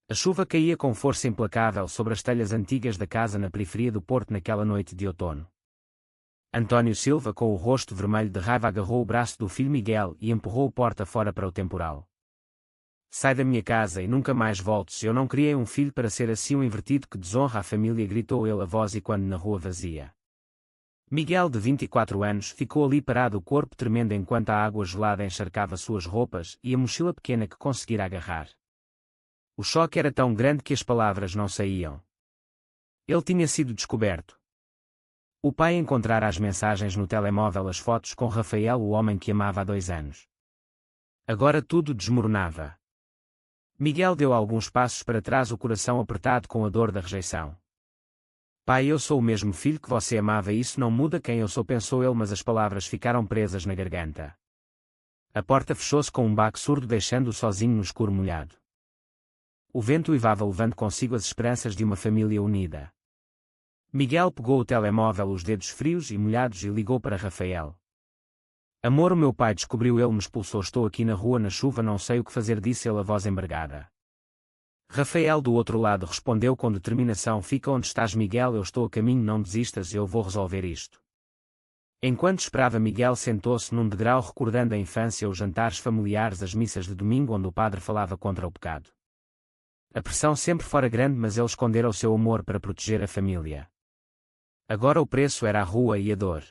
A chuva caía com força implacável sobre as telhas antigas da casa na periferia do Porto naquela noite de outono. António Silva, com o rosto vermelho de raiva, agarrou o braço do filho Miguel e empurrou-o porta fora para o temporal. Sai da minha casa e nunca mais voltes, eu não criei um filho para ser assim um invertido que desonra a família, gritou ele a voz e quando na rua vazia. Miguel, de 24 anos, ficou ali parado, o corpo tremendo enquanto a água gelada encharcava suas roupas e a mochila pequena que conseguira agarrar. O choque era tão grande que as palavras não saíam. Ele tinha sido descoberto. O pai encontrara as mensagens no telemóvel, as fotos com Rafael, o homem que amava há 2 anos. Agora tudo desmoronava. Miguel deu alguns passos para trás, o coração apertado com a dor da rejeição. Pai, eu sou o mesmo filho que você amava e isso não muda quem eu sou, pensou ele, mas as palavras ficaram presas na garganta. A porta fechou-se com um baque surdo, deixando-o sozinho no escuro molhado. O vento uivava, levando consigo as esperanças de uma família unida. Miguel pegou o telemóvel, os dedos frios e molhados, e ligou para Rafael. Amor, o meu pai descobriu, ele me expulsou, estou aqui na rua na chuva, não sei o que fazer, disse ele, a voz embargada. Rafael do outro lado respondeu com determinação: fica onde estás, Miguel, eu estou a caminho, não desistas, eu vou resolver isto. Enquanto esperava, Miguel sentou-se num degrau recordando a infância, os jantares familiares, as missas de domingo onde o padre falava contra o pecado. A pressão sempre fora grande, mas ele escondera o seu amor para proteger a família. Agora o preço era a rua e a dor.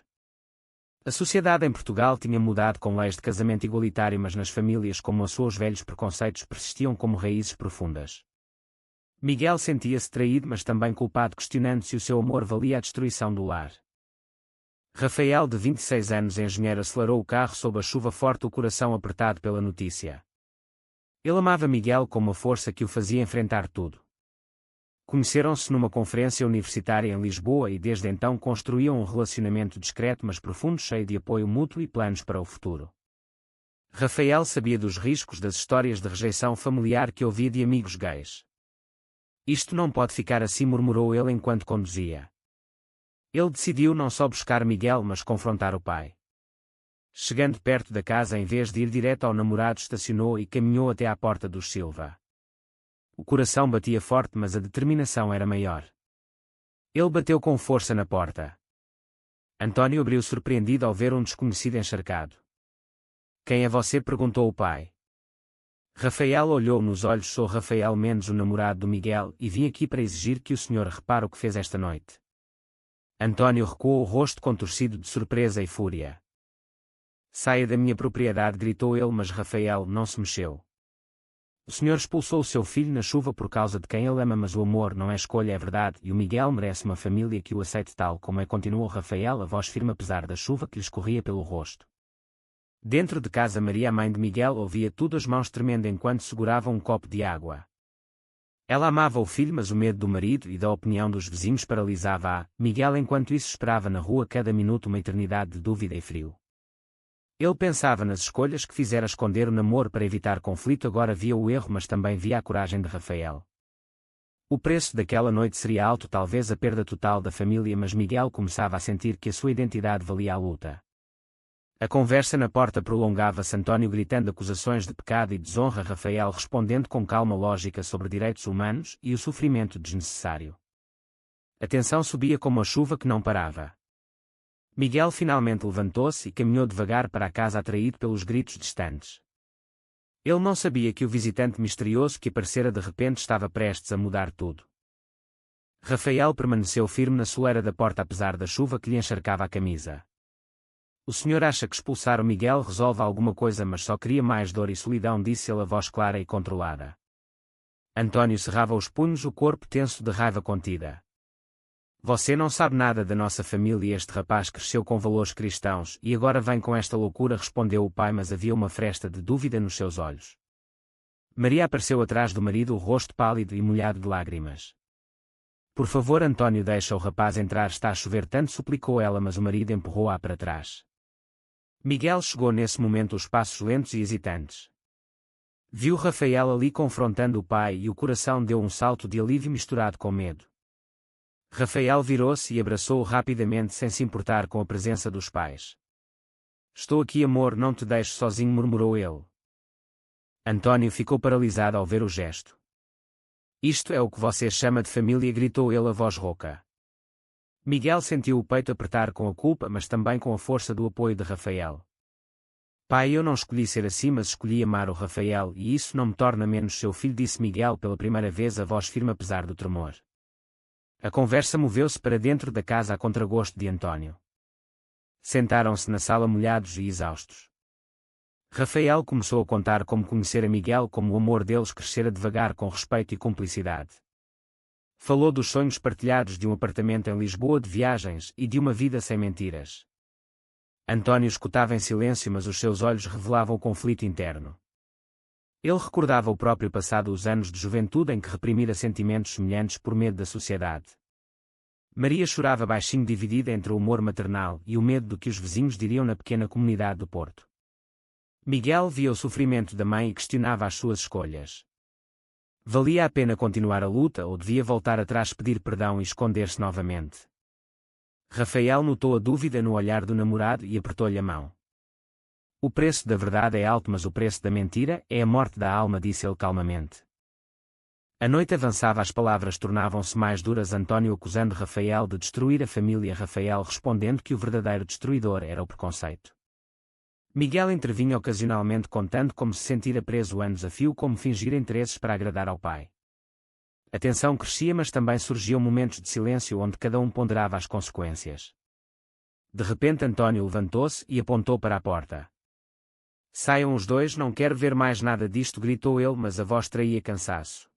A sociedade em Portugal tinha mudado com leis de casamento igualitário, mas nas famílias como a sua os velhos preconceitos persistiam como raízes profundas. Miguel sentia-se traído, mas também culpado, questionando se o seu amor valia a destruição do lar. Rafael, de 26 anos, engenheiro, acelerou o carro sob a chuva forte, o coração apertado pela notícia. Ele amava Miguel com uma força que o fazia enfrentar tudo. Conheceram-se numa conferência universitária em Lisboa e desde então construíam um relacionamento discreto mas profundo, cheio de apoio mútuo e planos para o futuro. Rafael sabia dos riscos das histórias de rejeição familiar que ouvia de amigos gays. Isto não pode ficar assim, murmurou ele enquanto conduzia. Ele decidiu não só buscar Miguel, mas confrontar o pai. Chegando perto da casa, em vez de ir direto ao namorado, estacionou e caminhou até à porta dos Silva. O coração batia forte, mas a determinação era maior. Ele bateu com força na porta. António abriu, surpreendido ao ver um desconhecido encharcado. Quem é você? Perguntou o pai. Rafael olhou nos olhos. Sou Rafael Mendes, o namorado do Miguel, e vim aqui para exigir que o senhor repare o que fez esta noite. António recuou, o rosto contorcido de surpresa e fúria. Saia da minha propriedade, gritou ele, mas Rafael não se mexeu. O senhor expulsou o seu filho na chuva por causa de quem ele ama, mas o amor não é escolha, é verdade, e o Miguel merece uma família que o aceite tal como é, continuou Rafael, a voz firme apesar da chuva que lhe escorria pelo rosto. Dentro de casa, Maria, a mãe de Miguel, ouvia tudo, as mãos tremendo enquanto segurava um copo de água. Ela amava o filho, mas o medo do marido e da opinião dos vizinhos paralisava-a. Miguel, enquanto isso, esperava na rua, cada minuto uma eternidade de dúvida e frio. Ele pensava nas escolhas que fizera, esconder o namoro para evitar conflito. Agora via o erro, mas também via a coragem de Rafael. O preço daquela noite seria alto, talvez a perda total da família, mas Miguel começava a sentir que a sua identidade valia a luta. A conversa na porta prolongava-se, António gritando acusações de pecado e desonra, Rafael respondendo com calma lógica sobre direitos humanos e o sofrimento desnecessário. A tensão subia como a chuva que não parava. Miguel finalmente levantou-se e caminhou devagar para a casa, atraído pelos gritos distantes. Ele não sabia que o visitante misterioso que aparecera de repente estava prestes a mudar tudo. Rafael permaneceu firme na soleira da porta apesar da chuva que lhe encharcava a camisa. O senhor acha que expulsar o Miguel resolve alguma coisa, mas só cria mais dor e solidão, disse ele, a voz clara e controlada. António cerrava os punhos, o corpo tenso de raiva contida. Você não sabe nada da nossa família. Este rapaz cresceu com valores cristãos e agora vem com esta loucura, respondeu o pai, mas havia uma fresta de dúvida nos seus olhos. Maria apareceu atrás do marido, o rosto pálido e molhado de lágrimas. Por favor, António, deixa o rapaz entrar, está a chover tanto, suplicou ela, mas o marido empurrou-a para trás. Miguel chegou nesse momento, os passos lentos e hesitantes. Viu Rafael ali confrontando o pai e o coração deu um salto de alívio misturado com medo. Rafael virou-se e abraçou-o rapidamente, sem se importar com a presença dos pais. Estou aqui, amor, não te deixo sozinho, murmurou ele. António ficou paralisado ao ver o gesto. Isto é o que você chama de família, gritou ele a voz rouca. Miguel sentiu o peito apertar com a culpa, mas também com a força do apoio de Rafael. Pai, eu não escolhi ser assim, mas escolhi amar o Rafael, e isso não me torna menos seu filho, disse Miguel pela primeira vez, a voz firme apesar do tremor. A conversa moveu-se para dentro da casa a contragosto de António. Sentaram-se na sala molhados e exaustos. Rafael começou a contar como conhecera Miguel, como o amor deles crescera devagar com respeito e cumplicidade. Falou dos sonhos partilhados de um apartamento em Lisboa, de viagens e de uma vida sem mentiras. António escutava em silêncio, mas os seus olhos revelavam o conflito interno. Ele recordava o próprio passado, os anos de juventude em que reprimira sentimentos semelhantes por medo da sociedade. Maria chorava baixinho, dividida entre o humor maternal e o medo do que os vizinhos diriam na pequena comunidade do Porto. Miguel via o sofrimento da mãe e questionava as suas escolhas. Valia a pena continuar a luta ou devia voltar atrás, pedir perdão e esconder-se novamente? Rafael notou a dúvida no olhar do namorado e apertou-lhe a mão. O preço da verdade é alto, mas o preço da mentira é a morte da alma, disse ele calmamente. A noite avançava, as palavras tornavam-se mais duras, António acusando Rafael de destruir a família, Rafael respondendo que o verdadeiro destruidor era o preconceito. Miguel intervinha ocasionalmente, contando como se sentira preso anos a fio, como fingir interesses para agradar ao pai. A tensão crescia, mas também surgiam momentos de silêncio onde cada um ponderava as consequências. De repente António levantou-se e apontou para a porta. Saiam os dois, não quero ver mais nada disto, gritou ele, mas a voz traía cansaço.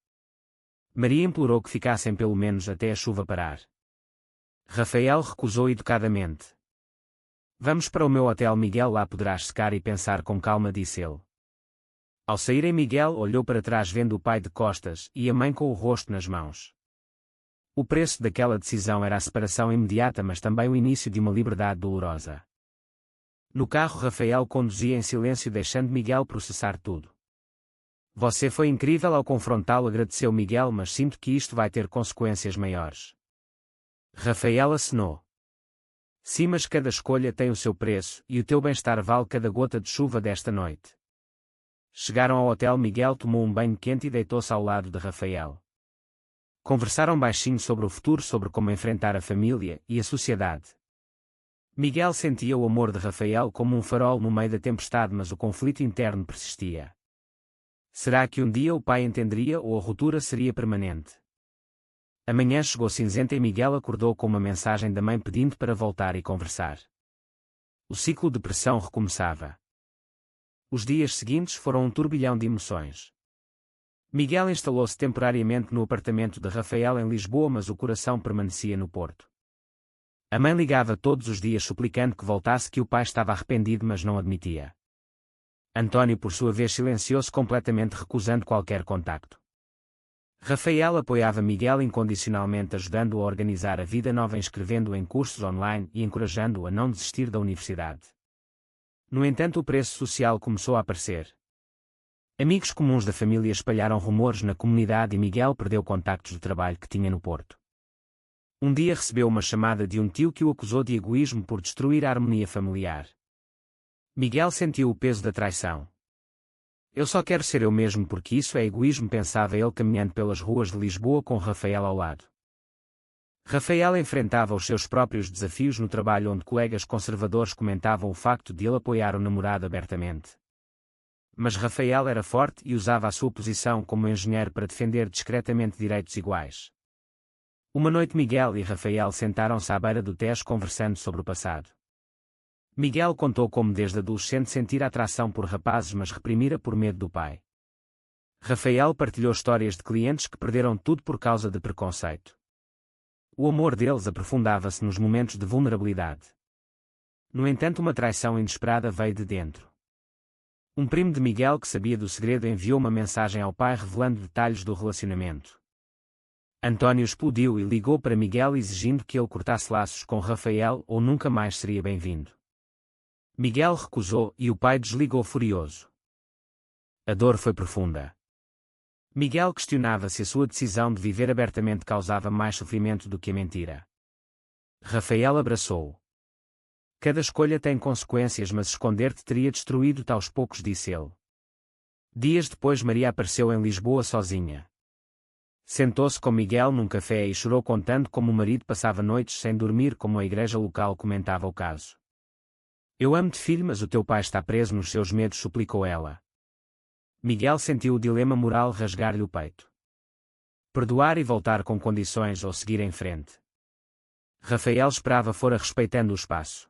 Maria implorou que ficassem pelo menos até a chuva parar. Rafael recusou educadamente. Vamos para o meu hotel, Miguel, lá poderás secar e pensar com calma, disse ele. Ao saírem, Miguel olhou para trás, vendo o pai de costas e a mãe com o rosto nas mãos. O preço daquela decisão era a separação imediata, mas também o início de uma liberdade dolorosa. No carro, Rafael conduzia em silêncio, deixando Miguel processar tudo. Você foi incrível ao confrontá-lo, agradeceu Miguel, mas sinto que isto vai ter consequências maiores. Rafael acenou. Sim, mas cada escolha tem o seu preço, e o teu bem-estar vale cada gota de chuva desta noite. Chegaram ao hotel, Miguel tomou um banho quente e deitou-se ao lado de Rafael. Conversaram baixinho sobre o futuro, sobre como enfrentar a família e a sociedade. Miguel sentia o amor de Rafael como um farol no meio da tempestade, mas o conflito interno persistia. Será que um dia o pai entenderia ou a ruptura seria permanente? A manhã chegou cinzenta e Miguel acordou com uma mensagem da mãe pedindo para voltar e conversar. O ciclo de pressão recomeçava. Os dias seguintes foram um turbilhão de emoções. Miguel instalou-se temporariamente no apartamento de Rafael em Lisboa, mas o coração permanecia no Porto. A mãe ligava todos os dias suplicando que voltasse, que o pai estava arrependido, mas não admitia. António, por sua vez, silenciou-se completamente, recusando qualquer contacto. Rafael apoiava Miguel incondicionalmente, ajudando-o a organizar a vida nova, inscrevendo-o em cursos online e encorajando-o a não desistir da universidade. No entanto, o preço social começou a aparecer. Amigos comuns da família espalharam rumores na comunidade e Miguel perdeu contactos do trabalho que tinha no Porto. Um dia recebeu uma chamada de um tio que o acusou de egoísmo por destruir a harmonia familiar. Miguel sentiu o peso da traição. Eu só quero ser eu mesmo, porque isso é egoísmo, pensava ele caminhando pelas ruas de Lisboa com Rafael ao lado. Rafael enfrentava os seus próprios desafios no trabalho, onde colegas conservadores comentavam o facto de ele apoiar o namorado abertamente. Mas Rafael era forte e usava a sua posição como engenheiro para defender discretamente direitos iguais. Uma noite Miguel e Rafael sentaram-se à beira do Tejo conversando sobre o passado. Miguel contou como desde adolescente sentira atração por rapazes, mas reprimira por medo do pai. Rafael partilhou histórias de clientes que perderam tudo por causa de preconceito. O amor deles aprofundava-se nos momentos de vulnerabilidade. No entanto, uma traição inesperada veio de dentro. Um primo de Miguel que sabia do segredo enviou uma mensagem ao pai revelando detalhes do relacionamento. António explodiu e ligou para Miguel exigindo que ele cortasse laços com Rafael ou nunca mais seria bem-vindo. Miguel recusou e o pai desligou furioso. A dor foi profunda. Miguel questionava se a sua decisão de viver abertamente causava mais sofrimento do que a mentira. Rafael abraçou-o. Cada escolha tem consequências, mas esconder-te teria destruído-te aos poucos, disse ele. Dias depois Maria apareceu em Lisboa sozinha. Sentou-se com Miguel num café e chorou contando como o marido passava noites sem dormir, como a igreja local comentava o caso. Eu amo-te, filho, mas o teu pai está preso nos seus medos, suplicou ela. Miguel sentiu o dilema moral rasgar-lhe o peito. Perdoar e voltar com condições ou seguir em frente. Rafael esperava fora, respeitando o espaço.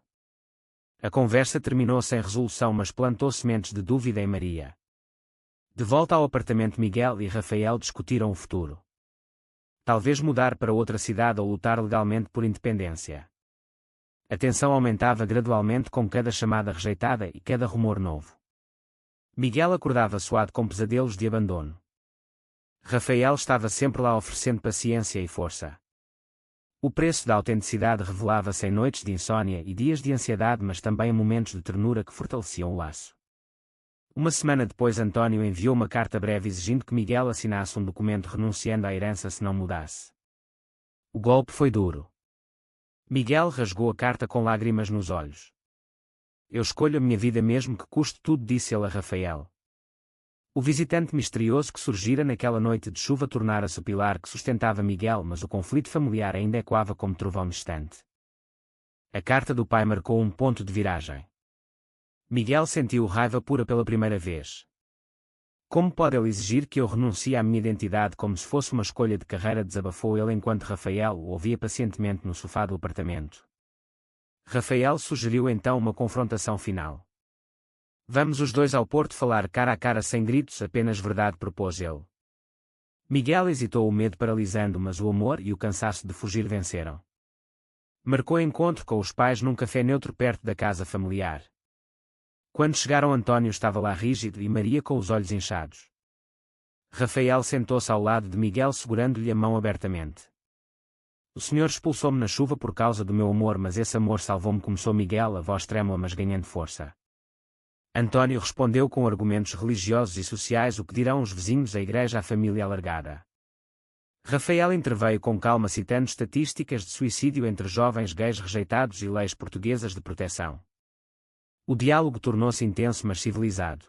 A conversa terminou sem resolução, mas plantou sementes de dúvida em Maria. De volta ao apartamento, Miguel e Rafael discutiram o futuro. Talvez mudar para outra cidade ou lutar legalmente por independência. A tensão aumentava gradualmente com cada chamada rejeitada e cada rumor novo. Miguel acordava suado com pesadelos de abandono. Rafael estava sempre lá oferecendo paciência e força. O preço da autenticidade revelava-se em noites de insônia e dias de ansiedade, mas também momentos de ternura que fortaleciam o laço. Uma semana depois, António enviou uma carta breve exigindo que Miguel assinasse um documento renunciando à herança se não mudasse. O golpe foi duro. Miguel rasgou a carta com lágrimas nos olhos. Eu escolho a minha vida mesmo que custe tudo, disse ele a Rafael. O visitante misterioso que surgira naquela noite de chuva tornara-se o pilar que sustentava Miguel, mas o conflito familiar ainda ecoava como trovão distante. A carta do pai marcou um ponto de viragem. Miguel sentiu raiva pura pela primeira vez. Como pode ele exigir que eu renuncie à minha identidade como se fosse uma escolha de carreira, desabafou ele enquanto Rafael o ouvia pacientemente no sofá do apartamento. Rafael sugeriu então uma confrontação final. Vamos os dois ao Porto falar cara a cara sem gritos, apenas verdade, propôs ele. Miguel hesitou, o medo paralisando, mas o amor e o cansaço de fugir venceram. Marcou encontro com os pais num café neutro perto da casa familiar. Quando chegaram, António estava lá rígido e Maria com os olhos inchados. Rafael sentou-se ao lado de Miguel, segurando-lhe a mão abertamente. O senhor expulsou-me na chuva por causa do meu amor, mas esse amor salvou-me, começou Miguel, a voz trêmula mas ganhando força. António respondeu com argumentos religiosos e sociais: o que dirão os vizinhos, a igreja, a família alargada. Rafael interveio com calma, citando estatísticas de suicídio entre jovens gays rejeitados e leis portuguesas de proteção. O diálogo tornou-se intenso mas civilizado.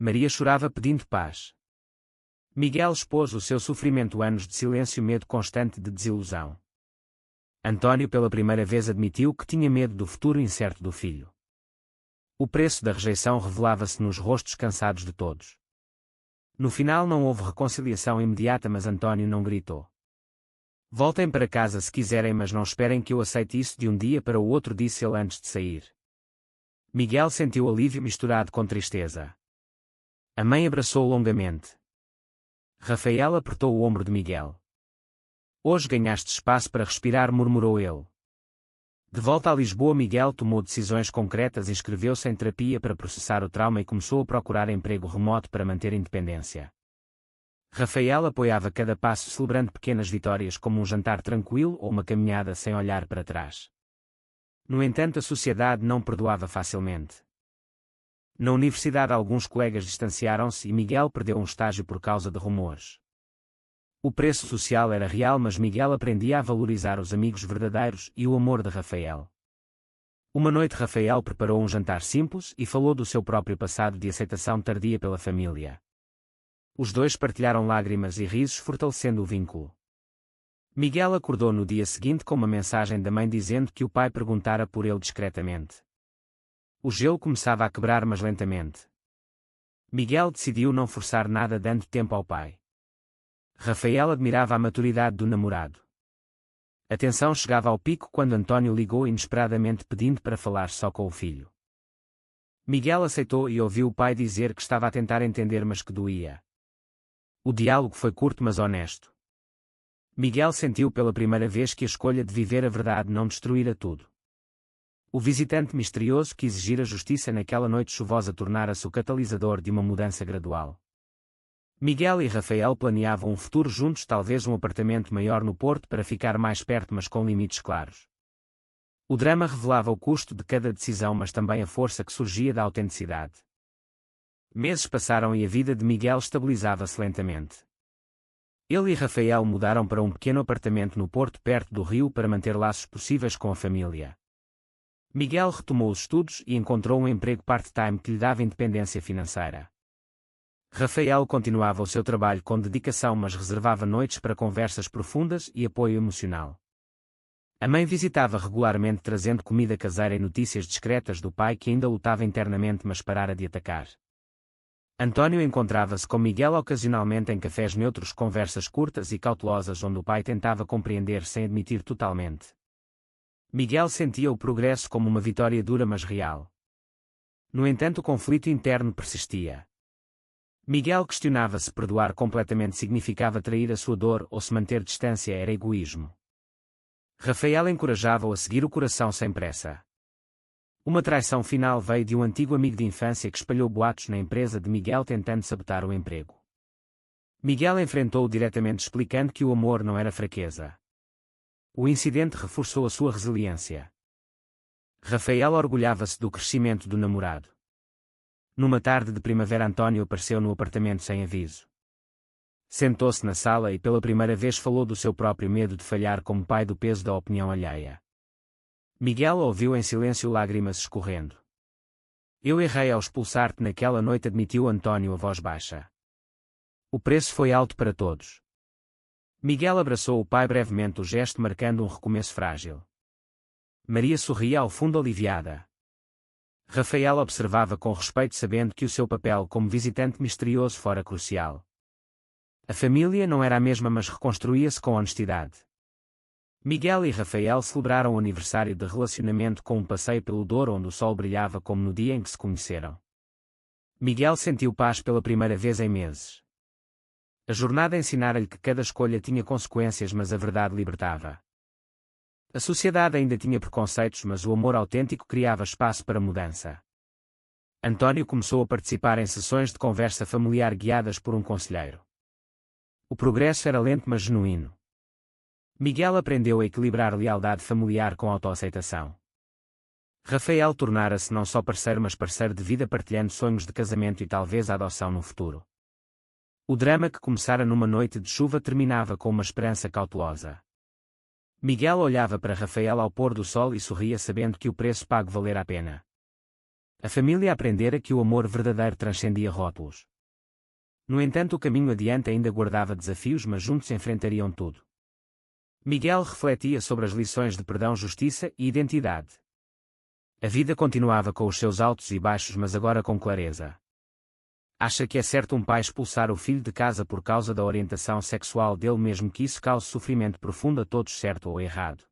Maria chorava pedindo paz. Miguel expôs o seu sofrimento, anos de silêncio, medo constante de desilusão. António pela primeira vez admitiu que tinha medo do futuro incerto do filho. O preço da rejeição revelava-se nos rostos cansados de todos. No final não houve reconciliação imediata, mas António não gritou. Voltem para casa se quiserem, mas não esperem que eu aceite isso de um dia para o outro, disse ele antes de sair. Miguel sentiu alívio misturado com tristeza. A mãe abraçou-o longamente. Rafael apertou o ombro de Miguel. Hoje ganhaste espaço para respirar, murmurou ele. De volta a Lisboa, Miguel tomou decisões concretas, inscreveu-se em terapia para processar o trauma e começou a procurar emprego remoto para manter independência. Rafael apoiava cada passo, celebrando pequenas vitórias como um jantar tranquilo ou uma caminhada sem olhar para trás. No entanto, a sociedade não perdoava facilmente. Na universidade, alguns colegas distanciaram-se e Miguel perdeu um estágio por causa de rumores. O preço social era real, mas Miguel aprendia a valorizar os amigos verdadeiros e o amor de Rafael. Uma noite, Rafael preparou um jantar simples e falou do seu próprio passado de aceitação tardia pela família. Os dois partilharam lágrimas e risos, fortalecendo o vínculo. Miguel acordou no dia seguinte com uma mensagem da mãe dizendo que o pai perguntara por ele discretamente. O gelo começava a quebrar, mas lentamente. Miguel decidiu não forçar nada, dando tempo ao pai. Rafael admirava a maturidade do namorado. A tensão chegava ao pico quando António ligou inesperadamente pedindo para falar só com o filho. Miguel aceitou e ouviu o pai dizer que estava a tentar entender, mas que doía. O diálogo foi curto mas honesto. Miguel sentiu pela primeira vez que a escolha de viver a verdade não destruíra tudo. O visitante misterioso que exigira justiça naquela noite chuvosa tornara-se o catalisador de uma mudança gradual. Miguel e Rafael planeavam um futuro juntos, talvez um apartamento maior no Porto para ficar mais perto, mas com limites claros. O drama revelava o custo de cada decisão, mas também a força que surgia da autenticidade. Meses passaram e a vida de Miguel estabilizava-se lentamente. Ele e Rafael mudaram para um pequeno apartamento no Porto, perto do rio, para manter laços possíveis com a família. Miguel retomou os estudos e encontrou um emprego part-time que lhe dava independência financeira. Rafael continuava o seu trabalho com dedicação, mas reservava noites para conversas profundas e apoio emocional. A mãe visitava regularmente, trazendo comida caseira e notícias discretas do pai, que ainda lutava internamente mas parara de atacar. António encontrava-se com Miguel ocasionalmente em cafés neutros, conversas curtas e cautelosas onde o pai tentava compreender sem admitir totalmente. Miguel sentia o progresso como uma vitória dura mas real. No entanto, o conflito interno persistia. Miguel questionava se perdoar completamente significava trair a sua dor ou se manter distância era egoísmo. Rafael encorajava-o a seguir o coração sem pressa. Uma traição final veio de um antigo amigo de infância que espalhou boatos na empresa de Miguel tentando sabotar o emprego. Miguel enfrentou-o diretamente, explicando que o amor não era fraqueza. O incidente reforçou a sua resiliência. Rafael orgulhava-se do crescimento do namorado. Numa tarde de primavera, António apareceu no apartamento sem aviso. Sentou-se na sala e pela primeira vez falou do seu próprio medo de falhar como pai, do peso da opinião alheia. Miguel ouviu em silêncio, lágrimas escorrendo. Eu errei ao expulsar-te naquela noite, admitiu António a voz baixa. O preço foi alto para todos. Miguel abraçou o pai brevemente, o gesto marcando um recomeço frágil. Maria sorria ao fundo, aliviada. Rafael observava com respeito, sabendo que o seu papel como visitante misterioso fora crucial. A família não era a mesma, mas reconstruía-se com honestidade. Miguel e Rafael celebraram o aniversário de relacionamento com um passeio pelo Douro onde o sol brilhava como no dia em que se conheceram. Miguel sentiu paz pela primeira vez em meses. A jornada ensinara-lhe que cada escolha tinha consequências, mas a verdade libertava. A sociedade ainda tinha preconceitos, mas o amor autêntico criava espaço para mudança. António começou a participar em sessões de conversa familiar guiadas por um conselheiro. O progresso era lento mas genuíno. Miguel aprendeu a equilibrar lealdade familiar com autoaceitação. Rafael tornara-se não só parceiro mas parceiro de vida, partilhando sonhos de casamento e talvez a adoção no futuro. O drama que começara numa noite de chuva terminava com uma esperança cautelosa. Miguel olhava para Rafael ao pôr do sol e sorria, sabendo que o preço pago valera a pena. A família aprendera que o amor verdadeiro transcendia rótulos. No entanto, o caminho adiante ainda guardava desafios, mas juntos enfrentariam tudo. Miguel refletia sobre as lições de perdão, justiça e identidade. A vida continuava com os seus altos e baixos, mas agora com clareza. Acha que é certo um pai expulsar o filho de casa por causa da orientação sexual dele, mesmo que isso cause sofrimento profundo a todos, certo ou errado?